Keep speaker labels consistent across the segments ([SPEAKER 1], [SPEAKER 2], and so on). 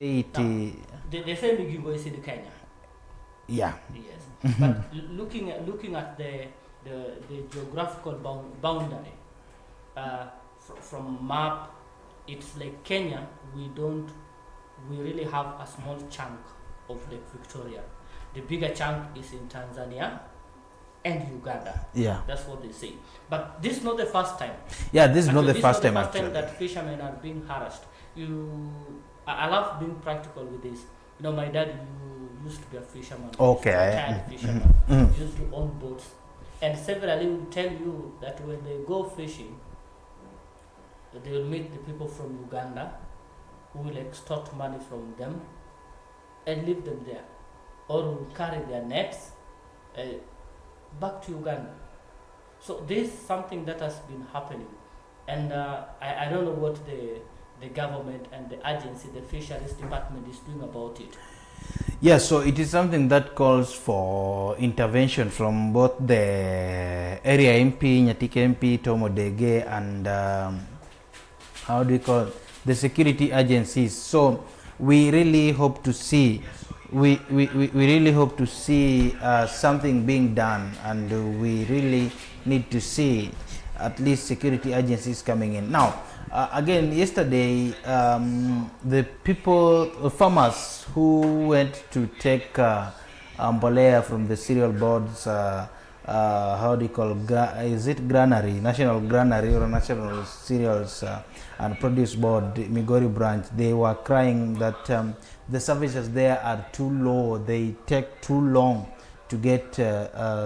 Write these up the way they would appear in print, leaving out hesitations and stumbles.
[SPEAKER 1] Now,
[SPEAKER 2] It,
[SPEAKER 1] they say Migigo is in Kenya.
[SPEAKER 2] yeah.
[SPEAKER 1] Yes, but looking at the geographical boundary from map, it's like Kenya. We really have a small chunk of Lake Victoria. The bigger chunk is in Tanzania and Uganda.
[SPEAKER 2] Yeah.
[SPEAKER 1] That's what they say. But this is not the first time.
[SPEAKER 2] Yeah, this is not
[SPEAKER 1] Actually,
[SPEAKER 2] the
[SPEAKER 1] this
[SPEAKER 2] first
[SPEAKER 1] is not
[SPEAKER 2] time
[SPEAKER 1] the first time
[SPEAKER 2] actually.
[SPEAKER 1] that fishermen are being harassed. I love being practical with this. My dad used to be a fisherman.
[SPEAKER 2] Okay.
[SPEAKER 1] A child fisherman.
[SPEAKER 2] Mm.
[SPEAKER 1] Used to own boats, and severally will tell you that when they go fishing, they will meet the people from Uganda who will extort money from them and leave them there, or will carry their nets back to Uganda. So this is something that has been happening, and I don't know what the government and the agency, the fisheries department, is doing about it.
[SPEAKER 2] Yeah, so it is something that calls for intervention from both the area MP, Nyatika MP, Tomo Dege, and how do you call it? The security agencies. So we really hope to see, we really hope to see something being done, and we really need to see at least security agencies coming in. Now, again, yesterday, the farmers who went to take mbolea from the cereal boards, how do you call, is it granary, national granary or national cereals and produce board, Migori branch, they were crying that the services there are too low, they take too long to get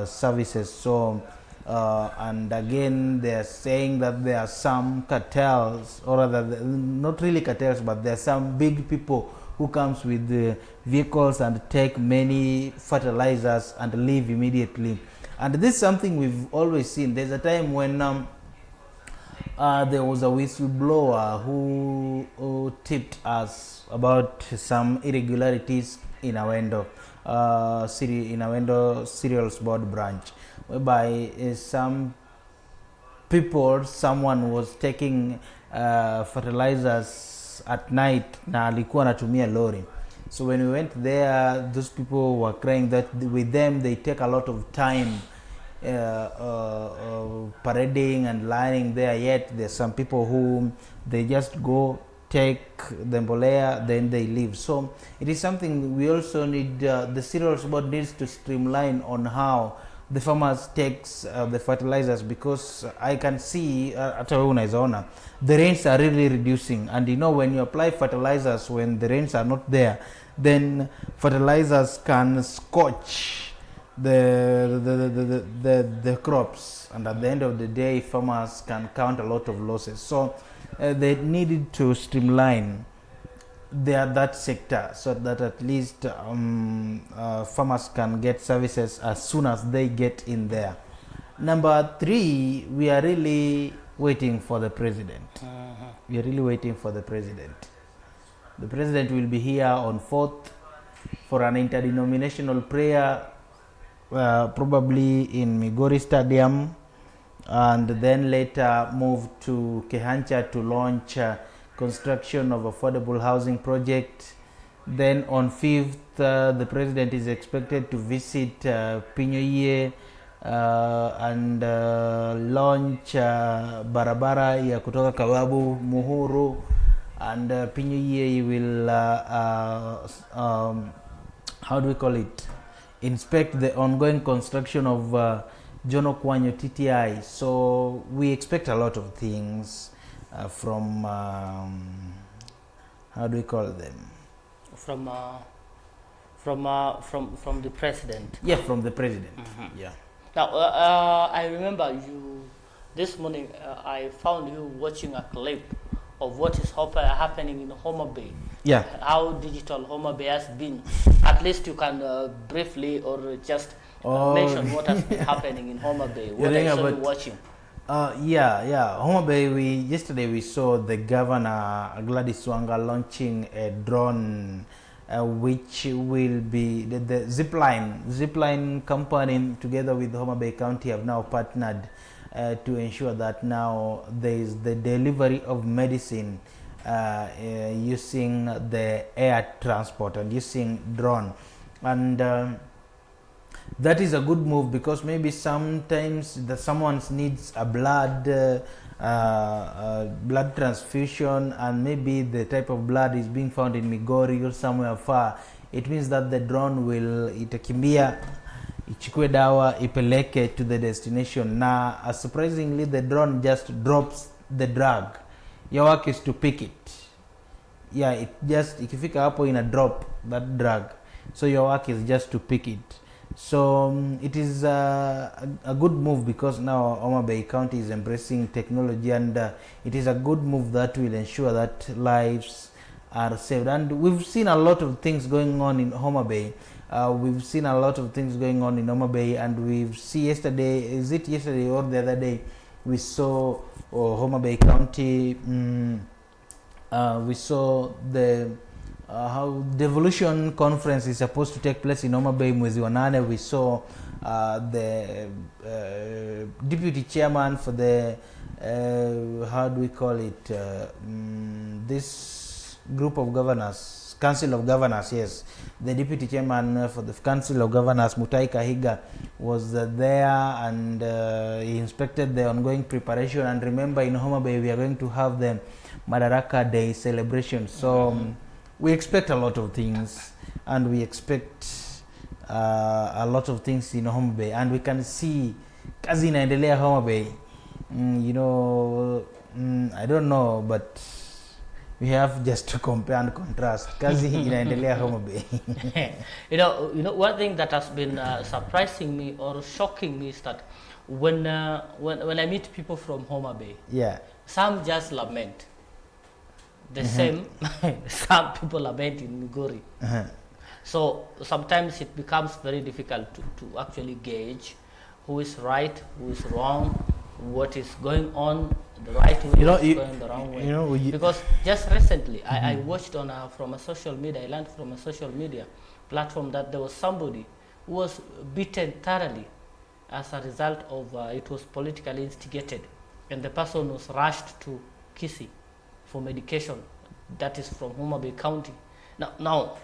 [SPEAKER 2] services. So and again, they are saying that there are some cartels, or rather, not really cartels, but there are some big people who comes with the vehicles and take many fertilizers and leave immediately. And this is something we've always seen. There's a time when there was a whistleblower who tipped us about some irregularities in Awendo, cereals board branch, whereby someone was taking fertilizers at night na alikuwa anatumia lorry. So when we went there, those people were crying that with them they take a lot of time parading and lining there, yet there's some people who they just go take the mbolea, then they leave. So it is something we also need, the cereals board needs to streamline on how the farmers takes the fertilizers, because I can see the rains are really reducing, and when you apply fertilizers when the rains are not there, then fertilizers can scorch the crops, and at the end of the day farmers can count a lot of losses. So they needed to streamline that sector, so that at least farmers can get services as soon as they get in there. Number 3, we are really waiting for the president. We are really waiting for the president. The president will be here on 4th for an interdenominational prayer, probably in Migori Stadium, and then later move to Kehancha to launch construction of affordable housing project. Then on 5th, the president is expected to visit Pinyoye and launch barabara ya kutoka Kawabu Muhuru, and Pinyoye will how do we call it, inspect the ongoing construction of Jono Kwanyo TTI. So we expect a lot of things from how do we call them,
[SPEAKER 1] from the president.
[SPEAKER 2] Yeah, from the president. Yeah.
[SPEAKER 1] Now I remember you this morning. I found you watching a clip of what is happening in Homa Bay.
[SPEAKER 2] Yeah.
[SPEAKER 1] How digital Homa Bay has been. At least you can briefly or just mention what has been happening in Homa Bay. What are you watching?
[SPEAKER 2] Yeah. Homa Bay, yesterday we saw the governor Gladys Wanga launching a drone, which will be the zipline company together with Homa Bay County have now partnered to ensure that now there is the delivery of medicine using the air transport and using drone, and that is a good move, because maybe sometimes someone needs a blood transfusion, and maybe the type of blood is being found in Migori or somewhere far. It means that the drone will itakimbia ichukue dawa ipeleke to the destination. Na surprisingly, the drone just drops the drug. Your work is to pick it. Yeah, it just ikifika hapo ina drop that drug, so your work is just to pick it. So it is a good move, because now Homa Bay County is embracing technology, and it is a good move that will ensure that lives are saved. And we've seen a lot of things going on in Homa Bay. And we've seen yesterday, is it yesterday or the other day, we saw Homa Bay County, we saw the how devolution conference is supposed to take place in Homa Bay mwezi wa nane. We saw the deputy chairman for the how do we call it, this group of governors, council of governors, yes, the deputy chairman for the council of governors, Mutai Kahiga, was there, and he inspected the ongoing preparation. And remember, in Homa Bay we are going to have the Madaraka Day celebration, so we expect a lot of things, and we expect a lot of things in Homa Bay, and we can see kazi inaendelea Homa Bay. I don't know, but we have just to compare and contrast. Kazi inaendelea Homa Bay.
[SPEAKER 1] you know, one thing that has been surprising me or shocking me is that when I meet people from Homa Bay,
[SPEAKER 2] yeah,
[SPEAKER 1] some just lament. The same, some people lament in Migori. So sometimes it becomes very difficult to actually gauge who is right, who is wrong, what is going on the right way, what is going the wrong way. Because just recently, I watched on from a social media, I learned from a social media platform that there was somebody who was beaten thoroughly as a result of it was politically instigated, and the person was rushed to Kisii for medication. That is from Homa Bay County. Now,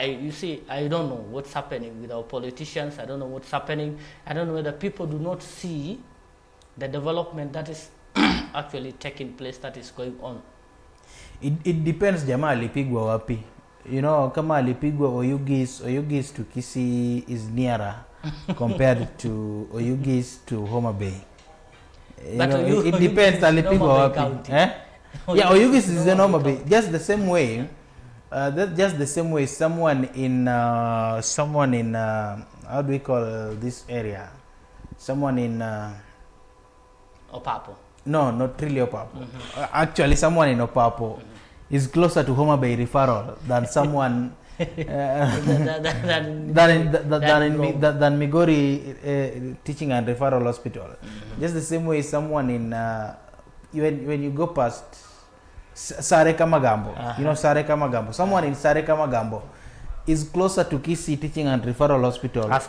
[SPEAKER 1] you see, I don't know what's happening with our politicians. I don't know what's happening. I don't know whether people do not see the development that is actually taking place, that is going on.
[SPEAKER 2] It depends jamaa alipigwa wapi. Kama alipigwa Oyugis to Kisii is nearer compared to Oyugis to Homa Bay. It depends alipigwa wapi. Yeah, Oyugis is in Homa Bay. Just the same way. Someone in how do we call this area? Someone in
[SPEAKER 1] Opapo.
[SPEAKER 2] No, not really Opapo. Actually, someone in Opapo is closer to Homa Bay referral than someone than Migori teaching and referral hospital. Just the same way, someone in when you go past Sareka Magambo, Sareka Magambo, someone in Sareka Magambo is closer to Kisii Teaching and Referral Hospital as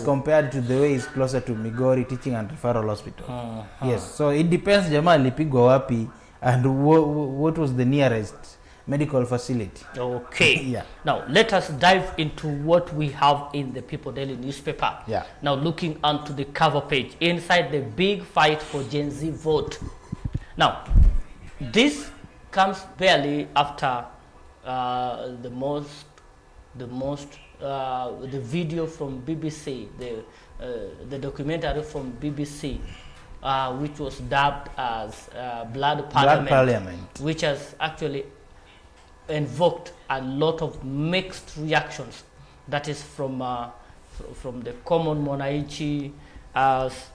[SPEAKER 2] compared to the way it's closer to Migori Teaching and Referral Hospital. Yes, so it depends jamaa alipigwa wapi and what was the nearest medical facility.
[SPEAKER 1] Okay.
[SPEAKER 2] Yeah.
[SPEAKER 1] Now let us dive into what we have in the People Daily newspaper.
[SPEAKER 2] Yeah.
[SPEAKER 1] Now looking onto the cover page, inside the big fight for Gen Z vote. Now this comes barely after the video from BBC, the documentary from BBC, which was dubbed as Blood Parliament, which has actually invoked a lot of mixed reactions. That is from the common mwananchi, as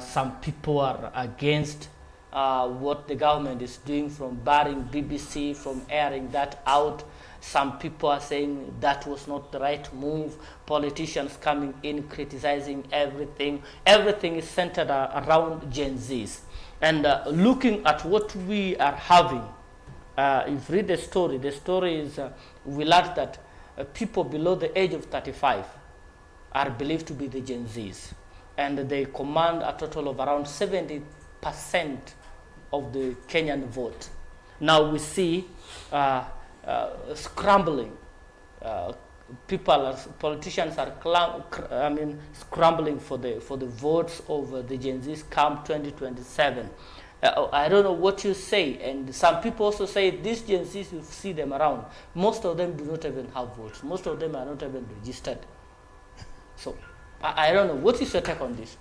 [SPEAKER 1] some people are against what the government is doing, from barring BBC from airing that out. Some people are saying that was not the right move. Politicians coming in criticizing everything. Everything is centered around Gen Zs. And looking at what we are having, if you read the story is we learned that people below the age of 35 are believed to be the Gen Zs. And they command a total of around 70% of the Kenyan vote. Now we see scrambling. Politicians are scrambling for the votes of the Gen Zs come 2027. I don't know what you say, and some people also say these Gen Zs, you see them around, most of them do not even have votes. Most of them are not even registered. So I don't know. What is your take on this?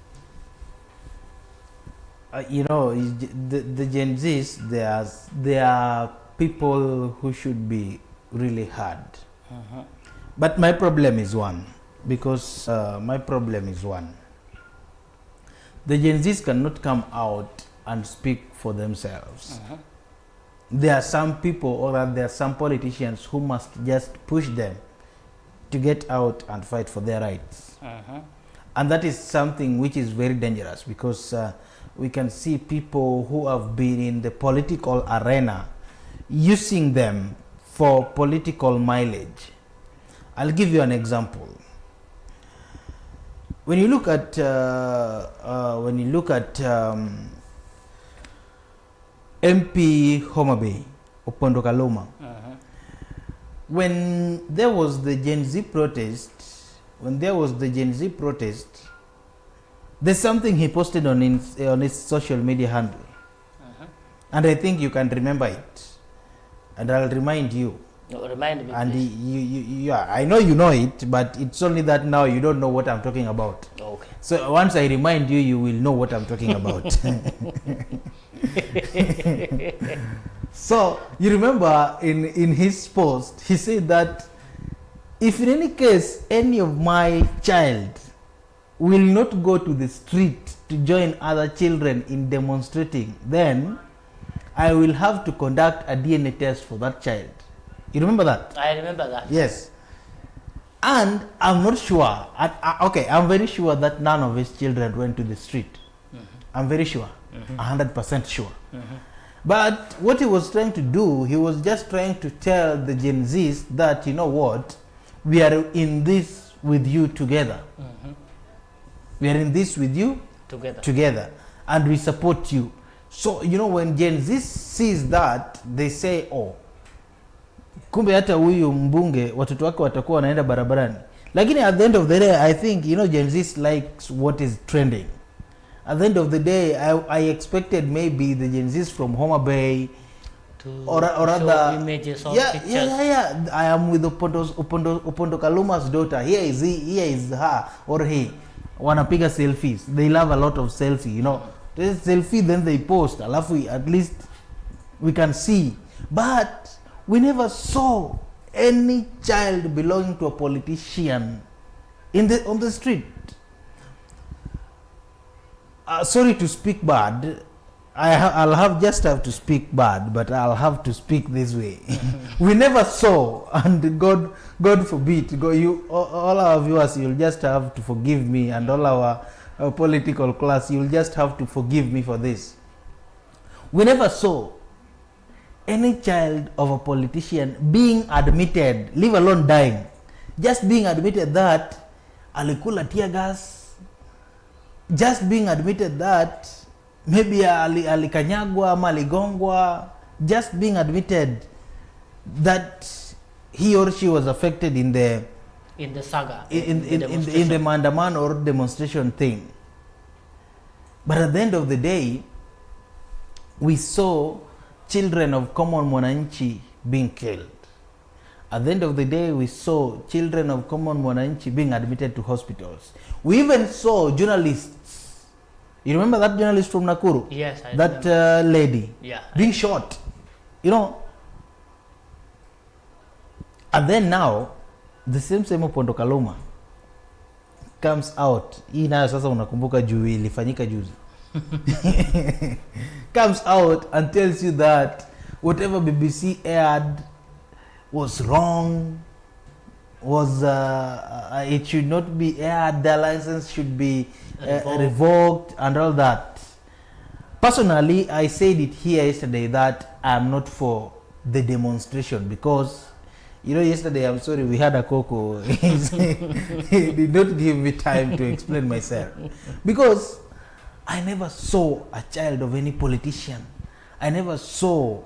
[SPEAKER 2] The Gen Zs, they are people who should be really hard. But my problem is one, because my problem is one. The Gen Zs cannot come out and speak for themselves. There are some people, or there are some politicians who must just push them to get out and fight for their rights. And that is something which is very dangerous, because we can see people who have been in the political arena using them for political mileage. I'll give you an example. When you look at MP Homa Bay, Opondo Kaluma, when there was the Gen Z protest, there's something he posted on his social media handle, and I think you can remember it, and I'll remind you.
[SPEAKER 1] No, remind me.
[SPEAKER 2] And yeah, I know you know it, but it's only that now you don't know what I'm talking about.
[SPEAKER 1] Okay.
[SPEAKER 2] So once I remind you, you will know what I'm talking about. So you remember in his post, he said that if in any case any of my child will not go to the street to join other children in demonstrating, then I will have to conduct a DNA test for that child. You remember that?
[SPEAKER 1] I remember that.
[SPEAKER 2] Yes. And I'm not sure. I'm very sure that none of his children went to the street. I'm very sure. 100% sure. But what he was trying to do, he was just trying to tell the Gen Zs that, you know what, we are in this with you together. We are in this with you together. And we support you. So, when Gen Z sees that, they say, oh, kumbe hata huyu mbunge watoto wake watakuwa wanaenda barabarani. Lakini at the end of the day, I think Gen Z likes what is trending. At the end of the day, I expected maybe the Gen Zs from Homa Bay
[SPEAKER 1] to
[SPEAKER 2] or
[SPEAKER 1] show
[SPEAKER 2] other
[SPEAKER 1] images or
[SPEAKER 2] yeah,
[SPEAKER 1] pictures.
[SPEAKER 2] Yeah. I am with Opondo Kaluma's daughter. Here is he, here is her or he. Wanapiga selfies. They love a lot of selfie, They selfie, then they post. Alafu at least we can see. But we never saw any child belonging to a politician on the street. Sorry to speak bad. I'll have to speak bad, but I'll have to speak this way. We never saw, and God forbid, all our viewers, you'll just have to forgive me, and all our political class, you'll just have to forgive me for this. We never saw any child of a politician being admitted, leave alone dying, just being admitted that alikula tear gas, just being admitted that maybe alikanyagwa ama aligongwa, just being admitted that he or she was affected in the
[SPEAKER 1] saga,
[SPEAKER 2] in the maandamano or demonstration thing. But at the end of the day, we saw children of common mwananchi being killed. At the end of the day, we saw children of common mwananchi being admitted to hospitals. We even saw journalists. You remember that journalist from Nakuru?
[SPEAKER 1] Yes, I
[SPEAKER 2] that lady being shot. And then now, the same Opondo Kaluma comes out. Hii nayo sasa unakumbuka juu ilifanyika juzi. Comes out and tells you that whatever BBC aired was wrong, it should not be aired, their license should be revoked and all that. Personally, I said it here yesterday that I'm not for the demonstration because yesterday, I'm sorry, we had a cocoa. He did not give me time to explain myself. Because I never saw a child of any politician. I never saw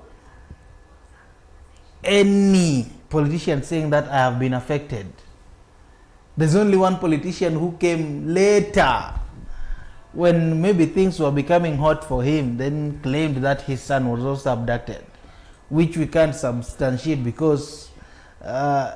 [SPEAKER 2] any politician saying that I have been affected. There's only one politician who came later, when maybe things were becoming hot for him, then claimed that his son was also abducted, which we can't substantiate because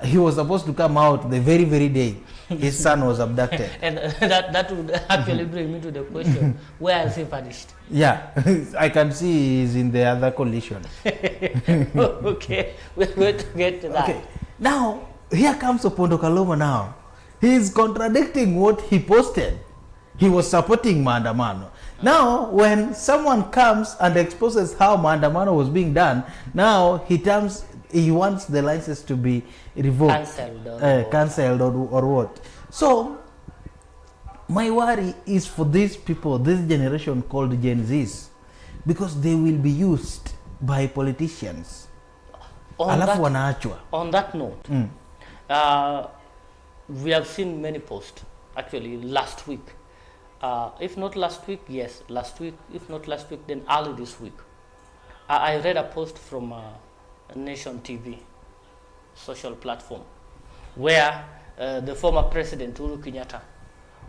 [SPEAKER 2] he was supposed to come out the very, very day his son was abducted.
[SPEAKER 1] And that would actually bring me to the question, where is he vanished?
[SPEAKER 2] Yeah, I can see he's in the other coalition.
[SPEAKER 1] Okay, we're going to get to that.
[SPEAKER 2] Okay, now, here comes Opondo Kaluma now. He is contradicting what he posted. He was supporting maandamano. Now, when someone comes and exposes how maandamano was being done, now he wants the license to be revoked, cancelled or what. So, my worry is for these people, this generation called Gen Zs, because they will be used by politicians.
[SPEAKER 1] On that note, we have seen many posts, actually last week. If not last week, yes, last week. If not last week, then early this week. I read a post from Nation TV, social platform, where the former president, Uhuru Kenyatta,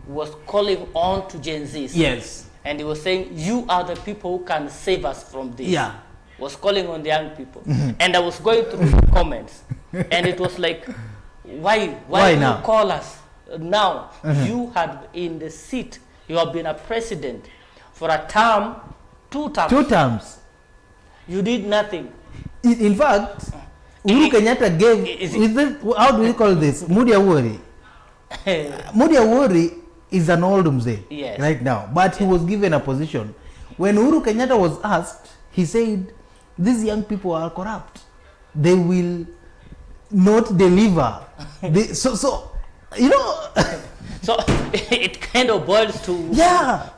[SPEAKER 1] was calling on to Gen Zs.
[SPEAKER 2] Yes.
[SPEAKER 1] And he was saying, you are the people who can save us from this.
[SPEAKER 2] Yeah.
[SPEAKER 1] Was calling on the young people. And I was going through the comments, and it was like, why do
[SPEAKER 2] now?
[SPEAKER 1] you call us now? You had in the seat, you have been a president for a term, 2 terms.
[SPEAKER 2] 2 terms.
[SPEAKER 1] You did nothing.
[SPEAKER 2] In fact, Uhuru Kenyatta gave, how do we call this? Mudia Wori. Mudia Wori is an old mzee right now, but he was given a position. When Uhuru Kenyatta was asked, he said, these young people are corrupt. They will not deliver. So you know.
[SPEAKER 1] So it kind of boils to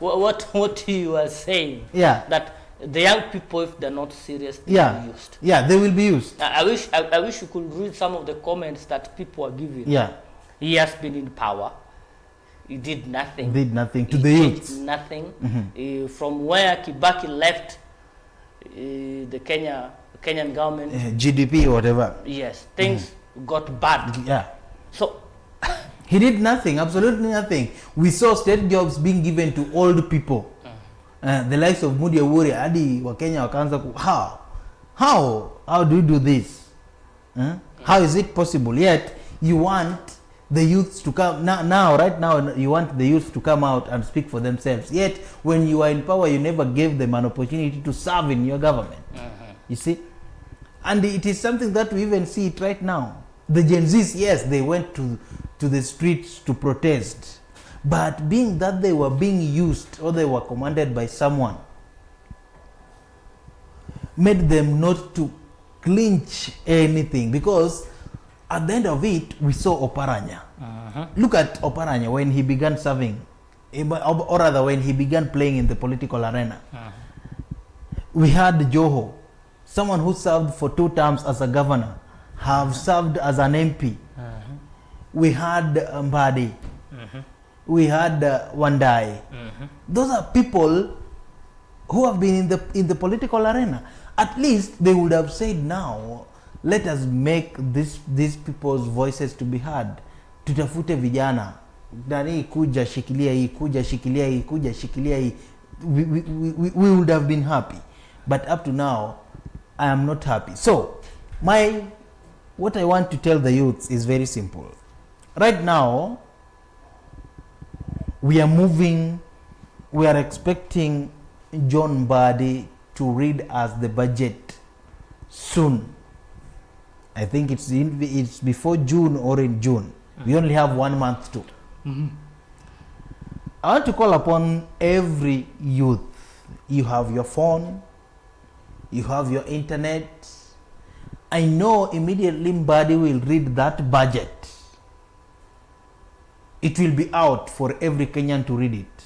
[SPEAKER 1] what you are saying.
[SPEAKER 2] Yeah.
[SPEAKER 1] That the young people, if they're not serious, they will be used.
[SPEAKER 2] Yeah, they will be used.
[SPEAKER 1] I wish you could read some of the comments that people are giving.
[SPEAKER 2] Yeah.
[SPEAKER 1] He has been in power. He did nothing.
[SPEAKER 2] Did nothing to the youth.
[SPEAKER 1] Nothing. From where Kibaki left the Kenyan government.
[SPEAKER 2] GDP or whatever.
[SPEAKER 1] Yes. Things got bad.
[SPEAKER 2] Yeah.
[SPEAKER 1] So
[SPEAKER 2] he did nothing, absolutely nothing. We saw state jobs being given to old people. The likes of Mudia Wori, Adi Wakenya wakaanza how do you do this? How is it possible? Yet you want the youths to come right now you want the youth to come out and speak for themselves. Yet when you are in power, you never gave them an opportunity to serve in your government. You see? And it is something that we even see it right now. The Gen Zs, yes, they went to the streets to protest, but being that they were being used or they were commanded by someone, made them not to clinch anything, because at the end of it, we saw Oparanya. Look at Oparanya when he began serving, or rather when he began playing in the political arena. We had Joho, someone who served for 2 terms as a governor, have served as an MP. We had Mbadi. We had Wandai. Those are people who have been in the political arena. At least they would have said, now let us make these people's voices to be heard. Tutafute vijana. Nani kuja shikilia hii, kuja shikilia hii, kuja shikilia hii. We would have been happy. But up to now, I am not happy. So, what I want to tell the youths is very simple. Right now, we are expecting John Mbadi to read us the budget soon. I think it's before June or in June. We only have 1 month to. I want to call upon every youth. You have your phone, you have your internet. I know immediately Mbadi will read that budget. It will be out for every Kenyan to read it.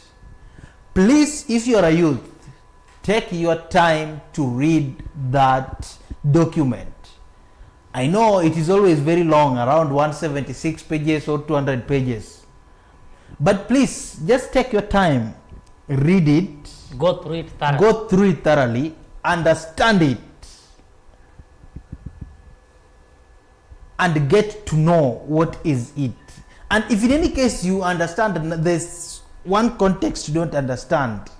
[SPEAKER 2] Please, if you are a youth, take your time to read that document. I know it is always very long, around 176 pages or 200 pages. But please, just take your time, read it.
[SPEAKER 1] Go through it thoroughly.
[SPEAKER 2] Go through it thoroughly, understand it. and get to know what is it. And if in any case you understand there's one context you don't understand,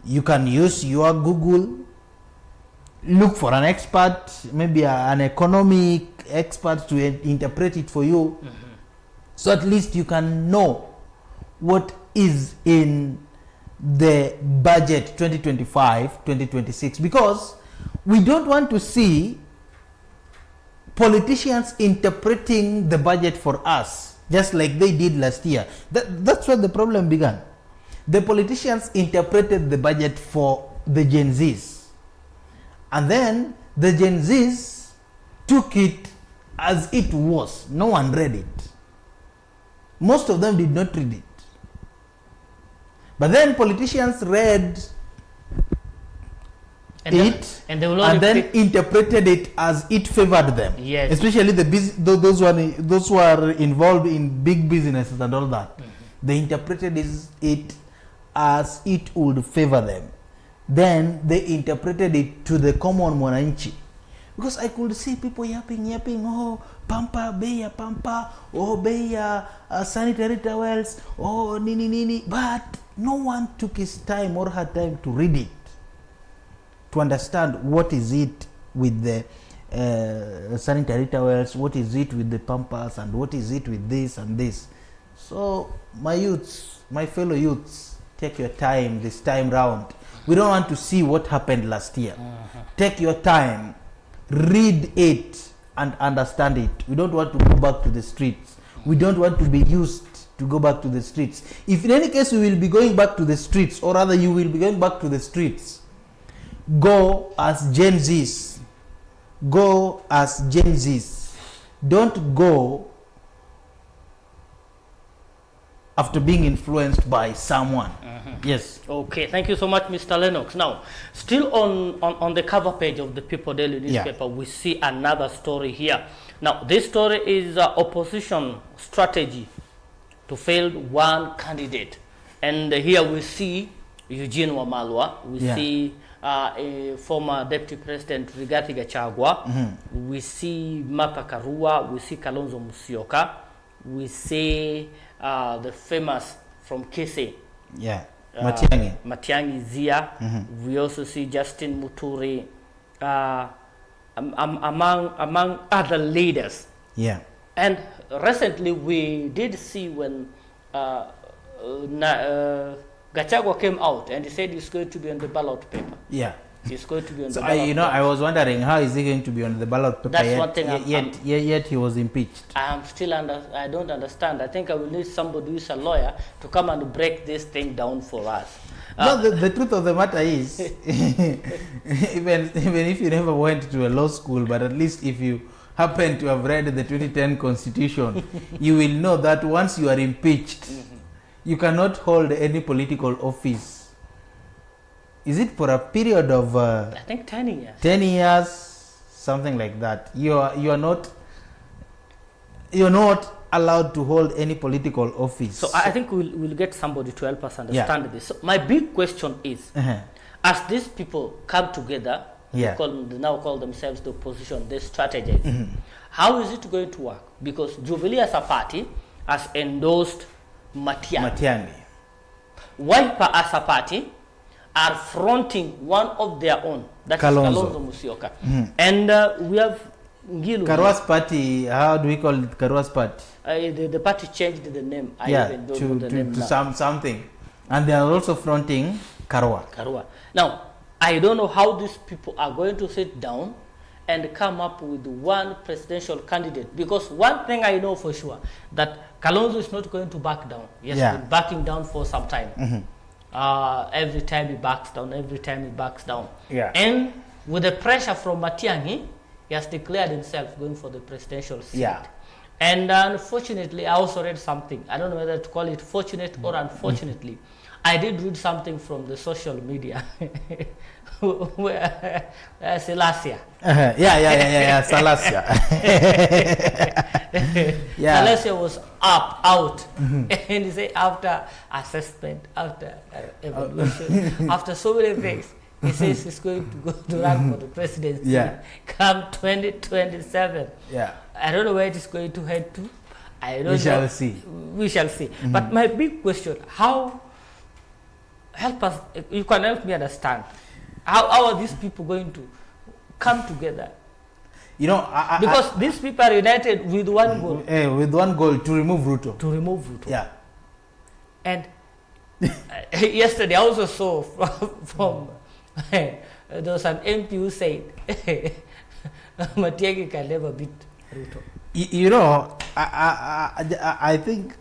[SPEAKER 2] you can use your Google, look for an expert, maybe an economic expert to interpret it for you. So at least you can know what is in the budget 2025-2026, because we don't want to see politicians interpreting the budget for us just like they did last year. That's where the problem began. The politicians interpreted the budget for the Gen Zs, and then the Gen Zs took it as it was. No one read it. Most of them did not read it. But then politicians read and then interpreted it as it favored them.
[SPEAKER 1] Yes.
[SPEAKER 2] Especially those who are involved in big businesses and all that. They interpreted it as it would favor them. Then they interpreted it to the common mwananchi. Because I could see people yapping, oh, pampa, beya, pampa, oh, beya, sanitary towels, oh, nini. But no one took his time or her time to read it, to understand what is it with the sanitary towels, what is it with the pampas, and what is it with this and this. So, my youths, my fellow youths, take your time this time round. We don't want to see what happened last year. Take your time. Read it and understand it. We don't want to go back to the streets. We don't want to be used to go back to the streets. If in any case we will be going back to the streets, or rather you will be going back to the streets, go as Gen Zs. Go as Gen Zs. Don't go after being influenced by someone. Yes.
[SPEAKER 1] Okay, thank you so much, Mr. Lennox. Now, still on the cover page of the People Daily newspaper, we see another story here. Now, this story is opposition strategy to fail one candidate. And here we see Eugene Wamalwa, we see a former Deputy President Rigathi Gachagua, we see Martha Karua, we see Kalonzo Musyoka, we see the famous from Kese, Matiang'i Zia. We also see Justin Muturi, among other leaders.
[SPEAKER 2] Yeah.
[SPEAKER 1] And recently we did see when Gachagua came out and he said he's going to be on the ballot paper.
[SPEAKER 2] Yeah.
[SPEAKER 1] He's going to be on the
[SPEAKER 2] So
[SPEAKER 1] ballot paper.
[SPEAKER 2] I was wondering, how is he going to be on the ballot paper?
[SPEAKER 1] That's one thing
[SPEAKER 2] yet he was impeached.
[SPEAKER 1] I don't understand. I think I will need somebody who is a lawyer to come and break this thing down for us.
[SPEAKER 2] No, the truth of the matter is, even if you never went to a law school, but at least if you happen to have read the 2010 Constitution, you will know that once you are impeached, you cannot hold any political office. Is it for a period of
[SPEAKER 1] I think 10 years.
[SPEAKER 2] 10 years, something like that. You are not allowed to hold any political office.
[SPEAKER 1] So I think we'll get somebody to help us understand this. So my big question is, as these people come together, they now call themselves the opposition, they strategize. How is it going to work? Because Jubilee as a party has endorsed Matiang'i. Wiper as a party are fronting one of their own, that is Kalonzo Musyoka. And we have Ngilu.
[SPEAKER 2] Karua's party, how do we call it, Karua's party?
[SPEAKER 1] The party changed the name. I even don't know the name
[SPEAKER 2] to
[SPEAKER 1] now.
[SPEAKER 2] something. And they are also fronting Karua.
[SPEAKER 1] Now, I don't know how these people are going to sit down and come up with one presidential candidate. Because one thing I know for sure, that Kalonzo is not going to back down. He has been backing down for some time. Every time he backs down, and with the pressure from Matiang'i, he has declared himself going for the presidential seat. And unfortunately, I also read something, I don't know whether to call it fortunate or unfortunately, I did read something from the social media where Salasia.
[SPEAKER 2] Salasia.
[SPEAKER 1] Salasia was out, and he said after assessment, after evaluation, after so many things, He says he's going to go to run for the presidency.
[SPEAKER 2] Yeah.
[SPEAKER 1] Come 2027.
[SPEAKER 2] Yeah.
[SPEAKER 1] I don't know where it is going to head to. I don't know.
[SPEAKER 2] We shall see.
[SPEAKER 1] We shall see. But my big question, help us, you can help me understand. How are these people going to come together?
[SPEAKER 2] You know,
[SPEAKER 1] because these people are united with one goal.
[SPEAKER 2] With one goal, to remove Ruto.
[SPEAKER 1] To remove Ruto.
[SPEAKER 2] Yeah.
[SPEAKER 1] And yesterday I also saw from there was an MP who said Matiang'i can never beat Ruto.
[SPEAKER 2] You know, I think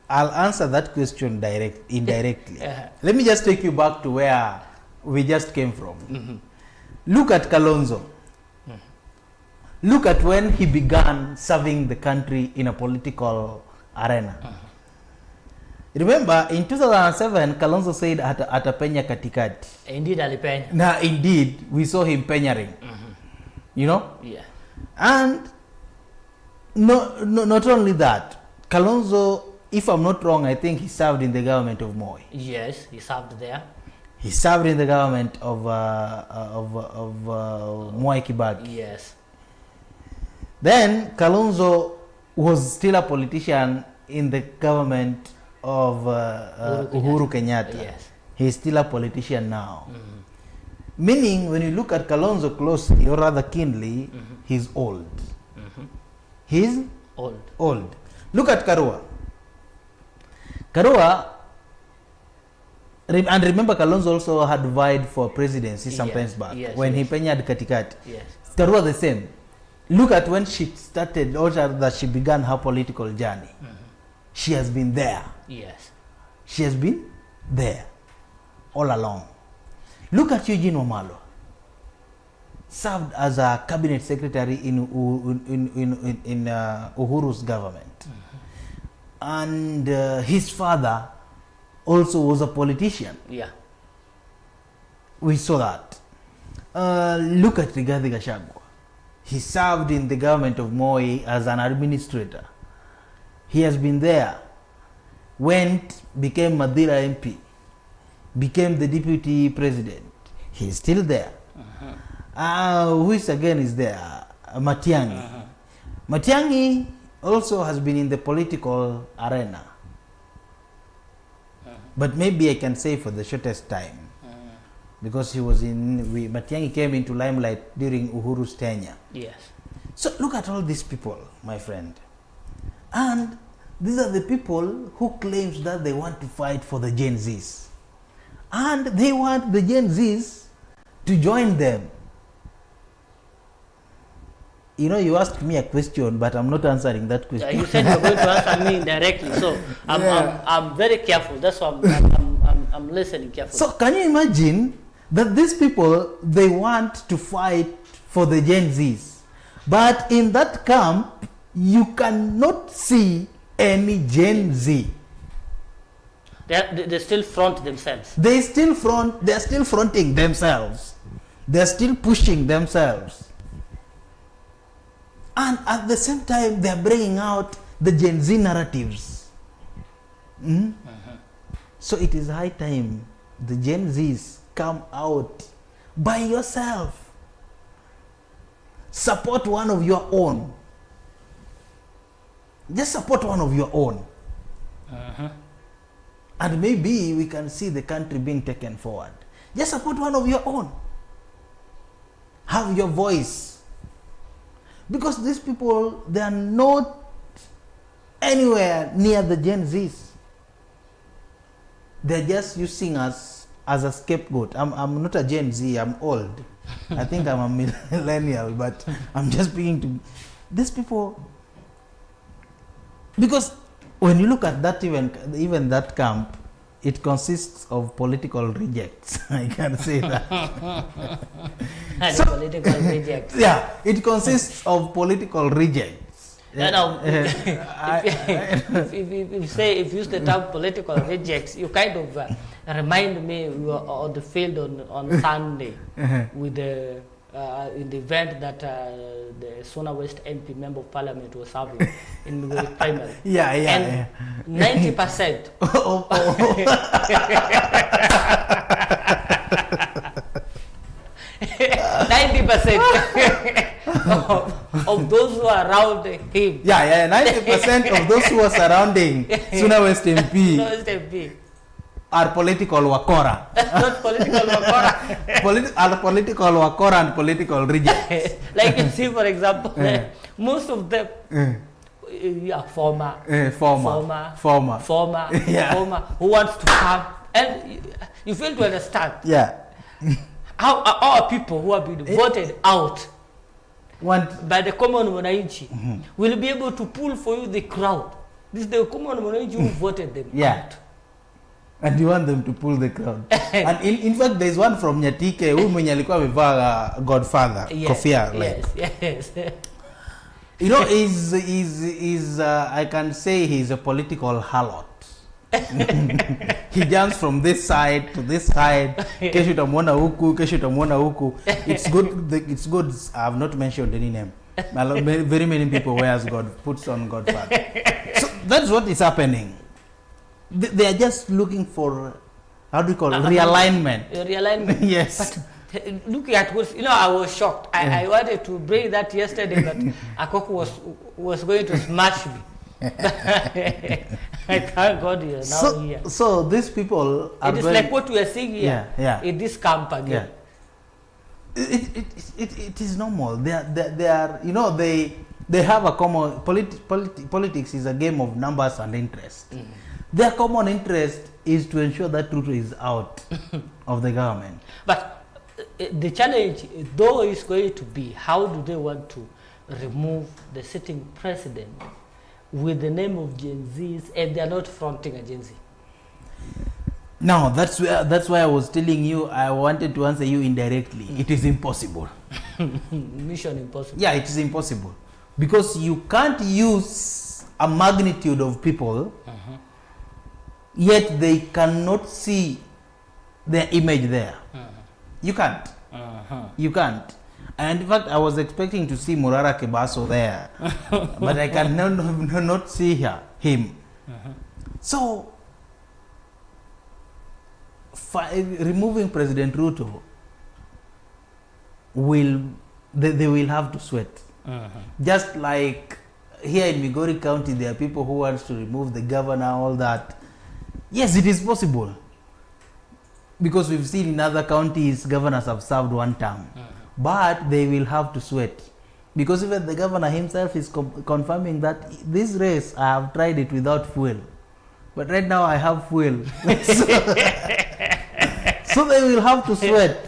[SPEAKER 2] I'll answer that question indirectly. Let me just take you back to where we just came from. Look at Kalonzo. Look at when he began serving the country in a political arena. Remember, in 2007, Kalonzo said atapenya katikati.
[SPEAKER 1] Indeed, alipenya.
[SPEAKER 2] Now, indeed, we saw him penyering. You know?
[SPEAKER 1] Yeah.
[SPEAKER 2] And not only that, Kalonzo, if I'm not wrong, I think he served in the government of Moi.
[SPEAKER 1] Yes, he served there.
[SPEAKER 2] He served in the government of Mwai Kibaki.
[SPEAKER 1] Yes.
[SPEAKER 2] Then Kalonzo was still a politician in the government of Uhuru Kenyatta.
[SPEAKER 1] Yes.
[SPEAKER 2] He's still a politician now. Meaning, when you look at Kalonzo closely, or rather keenly, he's old. He's old. Look at Karua. And remember, Kalonzo also had vied for presidency sometimes back, when he penyed katikati.
[SPEAKER 1] Yes.
[SPEAKER 2] Karua the same. Look at when she started, or that she began her political journey. She has been there.
[SPEAKER 1] Yes.
[SPEAKER 2] She has been there all along. Look at Eugene Wamalwa. Served as a cabinet secretary in Uhuru's government. And his father also was a politician.
[SPEAKER 1] Yeah.
[SPEAKER 2] We saw that. Look at Rigathi Gachagua. He served in the government of Moi as an administrator. He has been there. Went, became Madira MP. Became the deputy president. He's still there. Who is there? Matiang'i. Matiang'i also has been in the political arena. But maybe I can say for the shortest time. Because he was Matiang'i came into limelight during Uhuru's tenure.
[SPEAKER 1] Yes.
[SPEAKER 2] So look at all these people, my friend. And these are the people who claims that they want to fight for the Gen Zs. And they want the Gen Zs to join them. You know, you asked me a question, but I'm not answering that question.
[SPEAKER 1] You said you're going to answer me indirectly, so I'm very careful. That's why I'm listening carefully.
[SPEAKER 2] So can you imagine that these people, they want to fight for the Gen Zs, but in that camp, you cannot see any Gen Z.
[SPEAKER 1] They still front themselves.
[SPEAKER 2] They're still fronting themselves. They're still pushing themselves. And at the same time, they're bringing out the Gen Z narratives. So it is high time the Gen Zs come out by yourself. Support one of your own. Just support one of your own. And maybe we can see the country being taken forward. Just support one of your own. Have your voice. Because these people, they are not anywhere near the Gen Zs. They're just using us as a scapegoat. I'm not a Gen Z, I'm old. I think I'm a millennial, but I'm just speaking to these people. Because when you look at that, even that camp, it consists of political rejects. I can say that.
[SPEAKER 1] Political rejects.
[SPEAKER 2] Yeah, it consists of political rejects.
[SPEAKER 1] If you use the term political rejects, you kind of remind me we were on the field on Sunday with the in the event that the Sona West MP Member of Parliament was having in the primary. And 90%. of those who are around him.
[SPEAKER 2] Yeah, 90% of those who are surrounding Suna West MP
[SPEAKER 1] West MP.
[SPEAKER 2] are political wakora.
[SPEAKER 1] Not political wakora.
[SPEAKER 2] Are political wakora and political rejects.
[SPEAKER 1] Like you see, for example, most of them former, who wants to come, and you fail to understand.
[SPEAKER 2] Yeah.
[SPEAKER 1] How our people who have been voted out by the common mwananchi will be able to pull for you the crowd. This is the common mwananchi who voted them out.
[SPEAKER 2] And you want them to pull the crowd. And in fact, there's one from Nyatike who mwenye alikuwa amevaa Godfather, kofia.
[SPEAKER 1] Yes.
[SPEAKER 2] You know, I can say he's a political harlot. He jumps from this side to this side. Kesho utamwona huku, kesho utamwona huku. It's good. I have not mentioned any name. Very many people wears puts on Godfather. So that's what is happening. They are just looking for, how do you call it, realignment.
[SPEAKER 1] Realignment.
[SPEAKER 2] Yes.
[SPEAKER 1] But looking at what, I was shocked. I wanted to bring that yesterday, that Akoko was going to smash me. I thank God you're now here.
[SPEAKER 2] So these people are
[SPEAKER 1] it is like what we are seeing here in this camp again.
[SPEAKER 2] It is normal. They are they have a common politics is a game of numbers and interest. Their common interest is to ensure that Ruto is out of the government.
[SPEAKER 1] But the challenge, though, is going to be how do they want to remove the sitting president with the name of Gen Zs, and they are not fronting a Gen Z.
[SPEAKER 2] Now that's why I was telling you I wanted to answer you indirectly. It is impossible.
[SPEAKER 1] Mission impossible.
[SPEAKER 2] Yeah, it is impossible because you can't use a magnitude of people, yet they cannot see their image there. You can't. You can't. And in fact, I was expecting to see Murara Kebaso there, but I can not see him. So, removing President Ruto they will have to sweat. Just like here in Migori County, there are people who want to remove the governor, all that. Yes, it is possible. Because we've seen in other counties, governors have served one term. But they will have to sweat. Because even the governor himself is confirming that this race, I have tried it without fuel. But right now I have fuel. So they will have to sweat.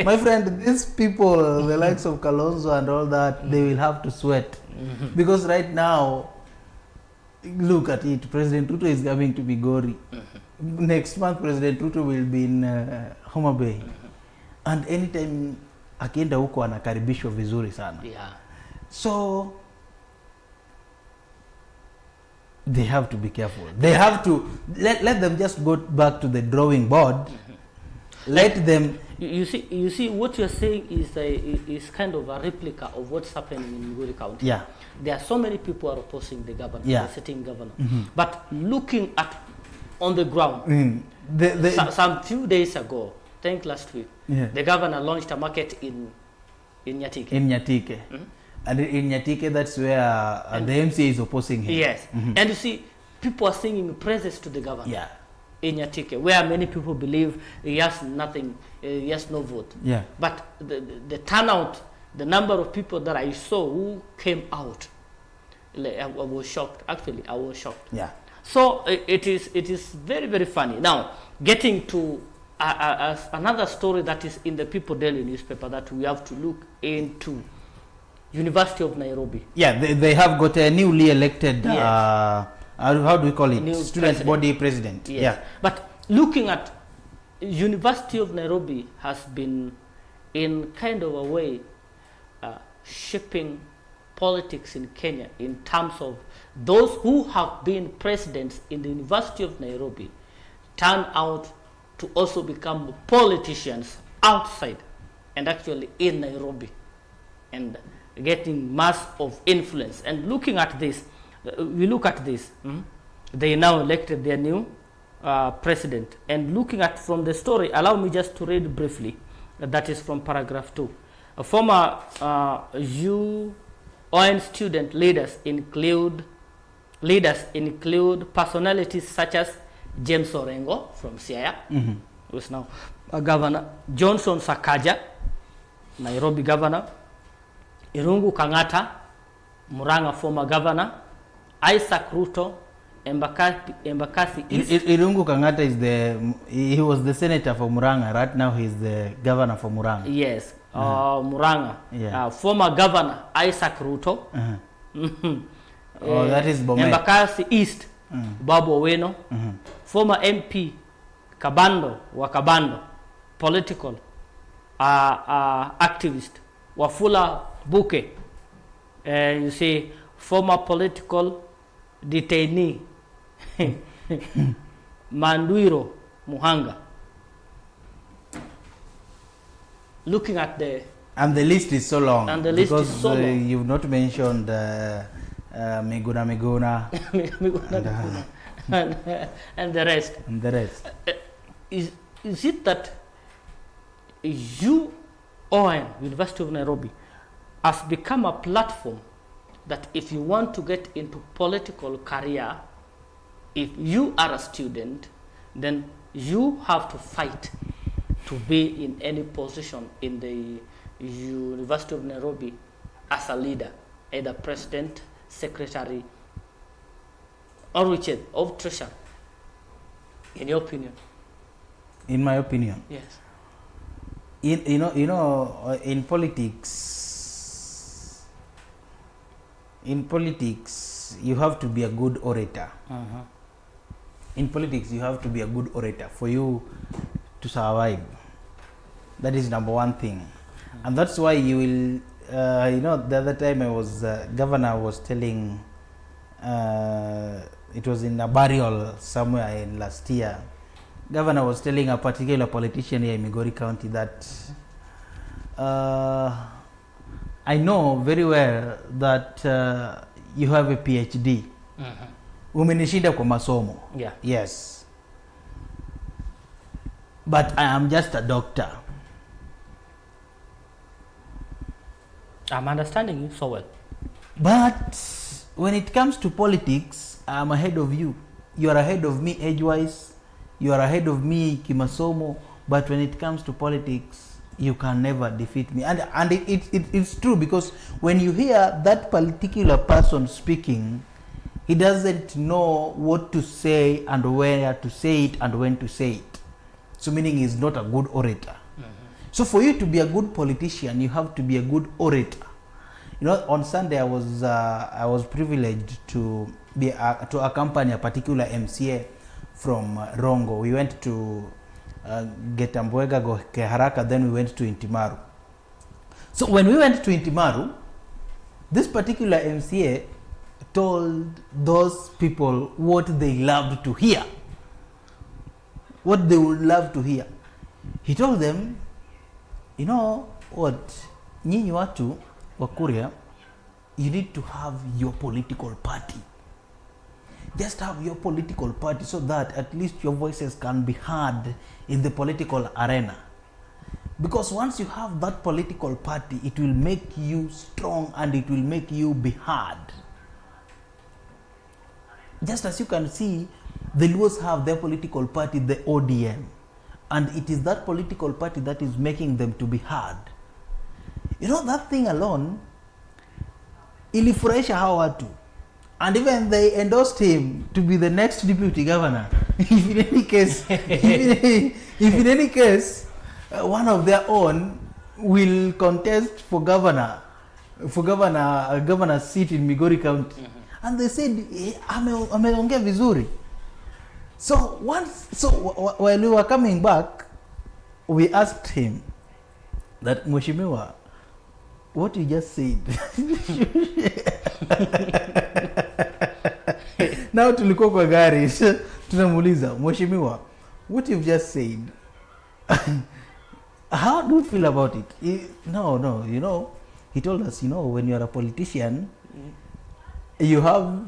[SPEAKER 2] My friend, these people, the likes of Kalonzo and all that, they will have to sweat. Because right now, look at it, President Ruto is coming to Migori. Next month, President Ruto will be in Homa Bay. And anytime akienda huko anakaribishwa vizuri sana. So they have to be careful. They have to let them just go back to the drawing board. Let them.
[SPEAKER 1] You see what you're saying is kind of a replica of what's happening in Migori County.
[SPEAKER 2] Yeah.
[SPEAKER 1] There are so many people are opposing the governor, the sitting governor. But looking at on the ground, some few days ago, I think last week, the governor launched a market in Nyatike.
[SPEAKER 2] In Nyatike. And in Nyatike, that's where the MCA is opposing him.
[SPEAKER 1] Yes. And you see, people are singing praises to the governor.
[SPEAKER 2] Yeah.
[SPEAKER 1] In Nyatike, where many people believe he has nothing, he has no vote.
[SPEAKER 2] Yeah.
[SPEAKER 1] But the turnout, the number of people that I saw who came out, I was shocked. Actually, I was shocked.
[SPEAKER 2] Yeah.
[SPEAKER 1] So it is very, very funny. Now, getting to another story that is in the People Daily newspaper that we have to look into. University of Nairobi. Yeah,
[SPEAKER 2] they have got a newly elected, how do we call it?
[SPEAKER 1] New
[SPEAKER 2] Student body president.
[SPEAKER 1] Yes. Yeah. But looking at University of Nairobi has been in kind of a way shaping politics in Kenya in terms of those who have been presidents in the University of Nairobi turn out to also become politicians outside and actually in Nairobi and getting mass of influence. And looking at this, we look at this, they now elected their new president. And looking at from the story, allow me just to read briefly, that is from paragraph 2. Former UN student leaders include personalities such as James Orengo from Siaya, who is now a governor, Johnson Sakaja, Nairobi governor, Irungu Kangata, Muranga former governor, Isaac Ruto, Embakasi East.
[SPEAKER 2] Irungu Kangata he was the senator for Muranga. Right now he is the governor for Muranga.
[SPEAKER 1] Yes, Muranga. Yeah. Former governor Isaac Ruto.
[SPEAKER 2] Oh, that is Bomet.
[SPEAKER 1] Embakasi East, Babu Oweno. Former MP Kabando Wakabando, political activist Wafula Buke. You see, former political detainee Mandwiro Muhanga. Looking at the...
[SPEAKER 2] And the list is so long.
[SPEAKER 1] And the list is so long.
[SPEAKER 2] You've not mentioned Miguna
[SPEAKER 1] and the rest.
[SPEAKER 2] And the rest.
[SPEAKER 1] Is it that UON, University of Nairobi, has become a platform that if you want to get into political career, if you are a student, then you have to fight to be in any position in the University of Nairobi as a leader, either president, secretary, or whichever, of treasurer, in your opinion?
[SPEAKER 2] In my opinion?
[SPEAKER 1] Yes.
[SPEAKER 2] In politics, you have to be a good orator. In politics, you have to be a good orator for you to survive. That is number one thing. And that's why you will, the other time I was, governor was telling, it was in a burial somewhere in last year, governor was telling a particular politician here in Migori County that, I know very well that you have a PhD. Umenishinda kwa masomo.
[SPEAKER 1] Yeah.
[SPEAKER 2] Yes. But I am just a doctor.
[SPEAKER 1] I'm understanding you so well.
[SPEAKER 2] But when it comes to politics, I'm ahead of you. You are ahead of me age-wise. You are ahead of me kimasomo. But when it comes to politics, you can never defeat me. And it's true, because when you hear that particular person speaking, he doesn't know what to say and where to say it and when to say it. So meaning he's not a good orator. So for you to be a good politician, you have to be a good orator. You know, on Sunday I was privileged to accompany a particular MCA from Rongo. We went to Getambwega, Keharaka, then we went to Intimaru. So when we went to Intimaru, this particular MCA told those people what they loved to hear. What they would love to hear. He told them, you know what, nyinyi watu wa Kuria, you need to have your political party. Just have your political party so that at least your voices can be heard in the political arena. Because once you have that political party, it will make you strong and it will make you be heard. Just as you can see, the Luos have their political party, the ODM. And it is that political party that is making them to be heard. You know, that thing alone, ilifurahisha hao watu. And even they endorsed him to be the next deputy governor. If in any case, one of their own will contest for governor's seat in Migori County. And they said, ameongea vizuri. So while we were coming back, we asked him that, Mheshimiwa, what you just said. Now tulikuwa kwa gari, tunamuuliza, Mheshimiwa, what you've just said, how do you feel about it? No, you know, he told us, you know, when you are a politician, you have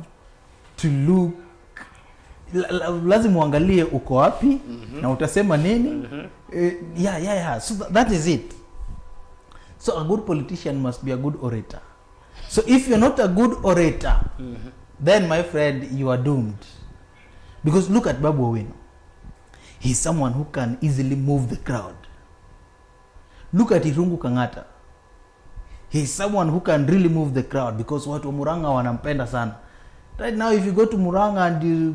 [SPEAKER 2] to look, lazima uangalie uko wapi na utasema nini. Yeah. So that is it. So a good politician must be a good orator. So if you're not a good orator, then my friend, you are doomed. Because look at Babu Owino. He's someone who can easily move the crowd. Look at Irungu Kangata. He's someone who can really move the crowd because watu wa Murang'a wanampenda sana. Right now if you go to Murang'a and you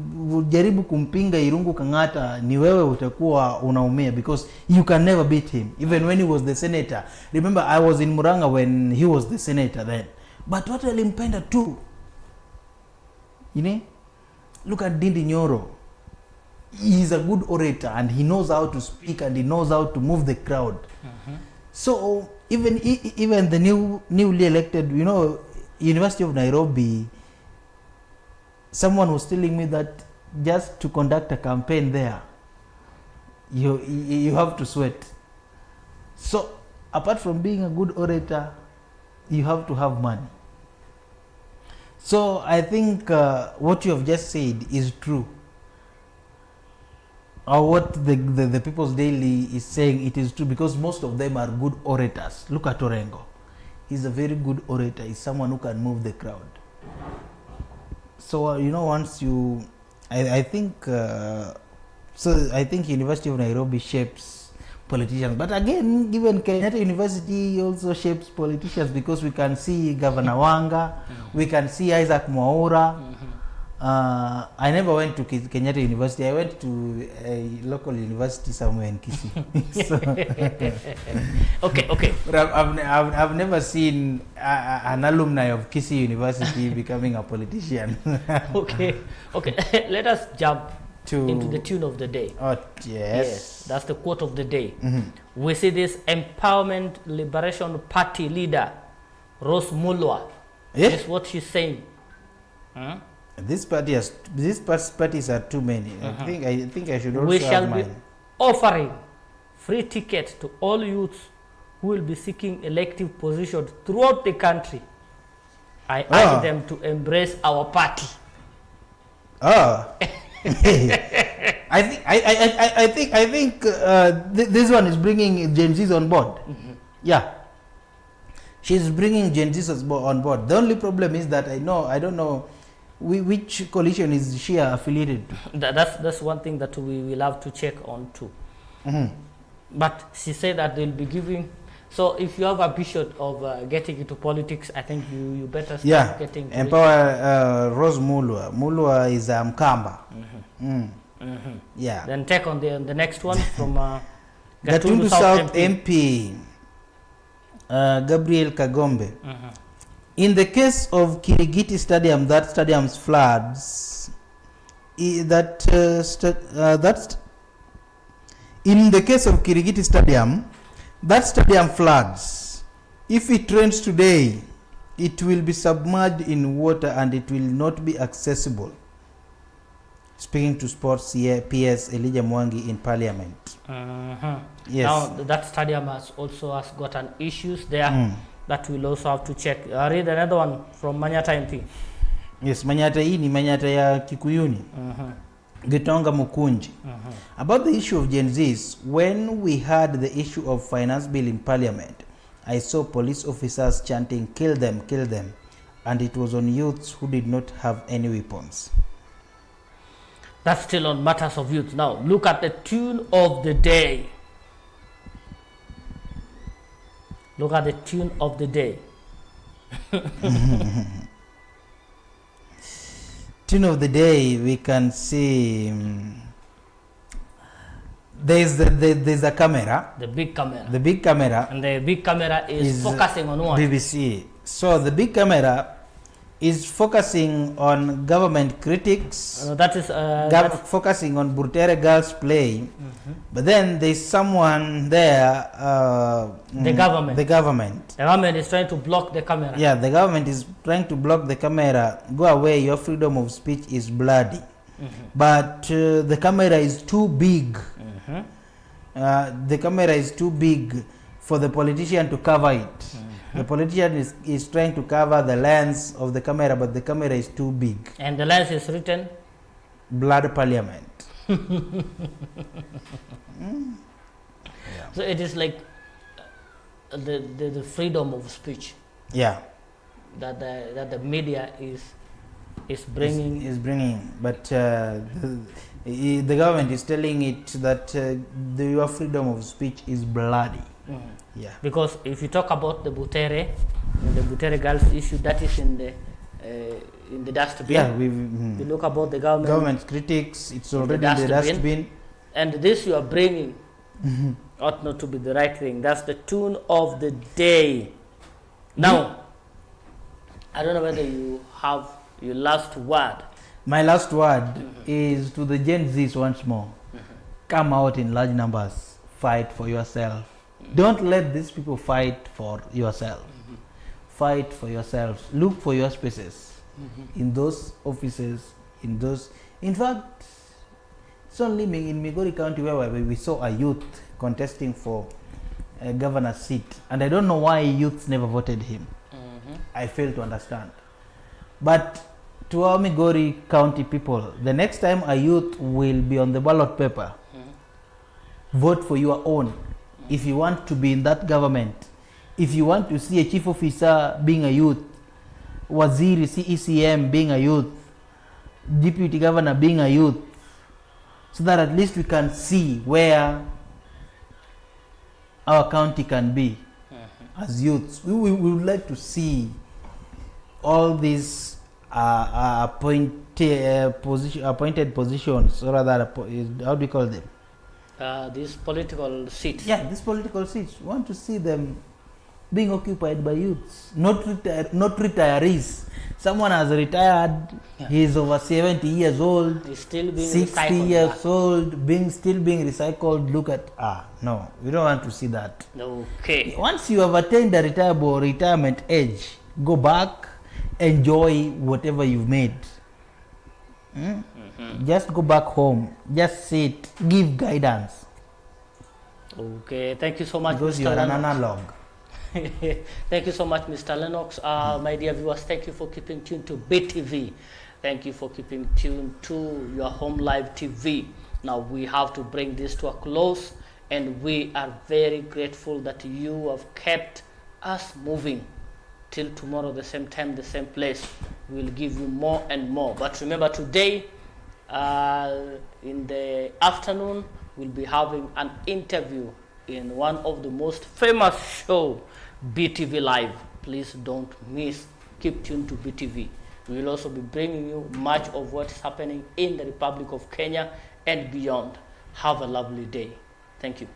[SPEAKER 2] jaribu kumpinga Irungu Kangata, ni wewe utakuwa unaumia because you can never beat him. Even when he was the senator. Remember I was in Murang'a when he was the senator then. But watu walimpenda too. You know? Look at Ndindi Nyoro. He is a good orator and he knows how to speak and he knows how to move the crowd. So even the newly elected, you know, University of Nairobi, someone was telling me that just to conduct a campaign there, you have to sweat. So apart from being a good orator, you have to have money. So I think what you have just said is true. Or what the People's Daily is saying, it is true because most of them are good orators. Look at Orengo. He's a very good orator. He's someone who can move the crowd. So, you know, once you... I think University of Nairobi shapes politicians. But again, given Kenyatta University also shapes politicians because we can see Governor Wanga, we can see Isaac Mwaura. I never went to Kenyatta University. I went to a local university somewhere in Kisii. So
[SPEAKER 1] okay.
[SPEAKER 2] But I've never seen an alumni of Kisii University becoming a politician.
[SPEAKER 1] Okay. Let us jump into the tune of the day.
[SPEAKER 2] Oh, yes.
[SPEAKER 1] That's the quote of the day. We see this Empowerment Liberation Party leader, Rose Mulwa. That's what she's saying.
[SPEAKER 2] These parties are too many. I think I should also
[SPEAKER 1] we shall
[SPEAKER 2] have mine.
[SPEAKER 1] be offering free tickets to all youths who will be seeking elective positions throughout the country. I urge them to embrace our party. I think this one is bringing Gen Zs on board. Yeah, she's bringing Gen Zs on board. The only problem is that I don't know which coalition is she affiliated to. That's one thing that we will have to check on too. But she said that they'll be giving. So if you have a vision of getting into politics, I think you better start getting to
[SPEAKER 2] empower Rose Mulwa. Mulwa is Mkamba. Yeah.
[SPEAKER 1] Then take on the next one from
[SPEAKER 2] Gatundu South MP, Gabriel Kagombe. In the case of Kirigiti Stadium, that stadium's floods, in the case of Kirigiti Stadium, that stadium floods. If it rains today, it will be submerged in water and it will not be accessible. Speaking to Sports PS Elijah Mwangi in Parliament. Yes.
[SPEAKER 1] Now that stadium has gotten issues there. That we'll also have to check. Read another one from Manyata MP.
[SPEAKER 2] Yes, Manyata hii ni Manyata ya Kikuyuni. Gitonga Mukunji. About the issue of Gen Zs, when we had the issue of finance bill in Parliament, I saw police officers chanting, kill them, and it was on youths who did not have any weapons.
[SPEAKER 1] That's still on matters of youth. Now, look at the tune of the day. Look at the tune of the day.
[SPEAKER 2] Tune of the day, we can see there's a camera.
[SPEAKER 1] The big camera.
[SPEAKER 2] The big camera.
[SPEAKER 1] And the big camera is focusing on what?
[SPEAKER 2] BBC. So the big camera is focusing on government critics.
[SPEAKER 1] That is
[SPEAKER 2] focusing on Burtere Girls Play. But then there's someone there.
[SPEAKER 1] The government.
[SPEAKER 2] The government.
[SPEAKER 1] The government is trying to block the camera.
[SPEAKER 2] Yeah, the government is trying to block the camera. Go away, your freedom of speech is bloody. But the camera is too big. The camera is too big for the politician to cover it. The politician is trying to cover the lens of the camera, but the camera is too big.
[SPEAKER 1] And the lens is written?
[SPEAKER 2] Blood Parliament.
[SPEAKER 1] So it is like the freedom of speech
[SPEAKER 2] Yeah.
[SPEAKER 1] that the media is bringing.
[SPEAKER 2] Is bringing, but the government is telling it that your freedom of speech is bloody.
[SPEAKER 1] Mhm.
[SPEAKER 2] Yeah.
[SPEAKER 1] Because if you talk about the Butere girls issue, that is in the dustbin.
[SPEAKER 2] Yeah,
[SPEAKER 1] You look about the government
[SPEAKER 2] critics, it's
[SPEAKER 1] the
[SPEAKER 2] already in the
[SPEAKER 1] dustbin.
[SPEAKER 2] dustbin.
[SPEAKER 1] and this you are bringing ought not to be the right thing. That's the tune of the day. Now, I don't know whether you have your last word.
[SPEAKER 2] My last word is to the Gen Zs once more. Come out in large numbers, fight for yourself. Don't let these people fight for yourself. Fight for yourselves. Look for your spaces in those offices, in fact, it's only in Migori County where we saw a youth contesting for a governor's seat, and I don't know why youths never voted him. I fail to understand. But to our Migori County people, the next time a youth will be on the ballot paper, vote for your own. If you want to be in that government, if you want to see a chief officer being a youth, Waziri CECM being a youth, deputy governor being a youth, so that at least we can see where our county can be as youths. We would like to see all these appointed positions, or rather, how do you call them?
[SPEAKER 1] These political seats.
[SPEAKER 2] Yeah, these political seats. We want to see them being occupied by youths, not retirees. Someone has retired, he is over 70 years old,
[SPEAKER 1] He's still being
[SPEAKER 2] 60
[SPEAKER 1] recycled
[SPEAKER 2] years
[SPEAKER 1] back.
[SPEAKER 2] old, still being recycled. Look at, no, we don't want to see that.
[SPEAKER 1] Okay.
[SPEAKER 2] Once you have attained the retirement age, go back, enjoy whatever you've made. Just go back home, just sit, give guidance.
[SPEAKER 1] Okay, thank you so much,
[SPEAKER 2] Because
[SPEAKER 1] Mr.
[SPEAKER 2] you are an
[SPEAKER 1] Lennox.
[SPEAKER 2] analog.
[SPEAKER 1] Thank you so much, Mr. Lennox. My dear viewers, thank you for keeping tuned to BTV. Thank you for keeping tuned to your home live TV. Now we have to bring this to a close, and we are very grateful that you have kept us moving till tomorrow, the same time, the same place. We'll give you more and more. But remember, today in the afternoon, we'll be having an interview in one of the most famous show, BTV Live. Please don't miss. Keep tuned to BTV. We will also be bringing you much of what is happening in the Republic of Kenya and beyond. Have a lovely day. Thank you.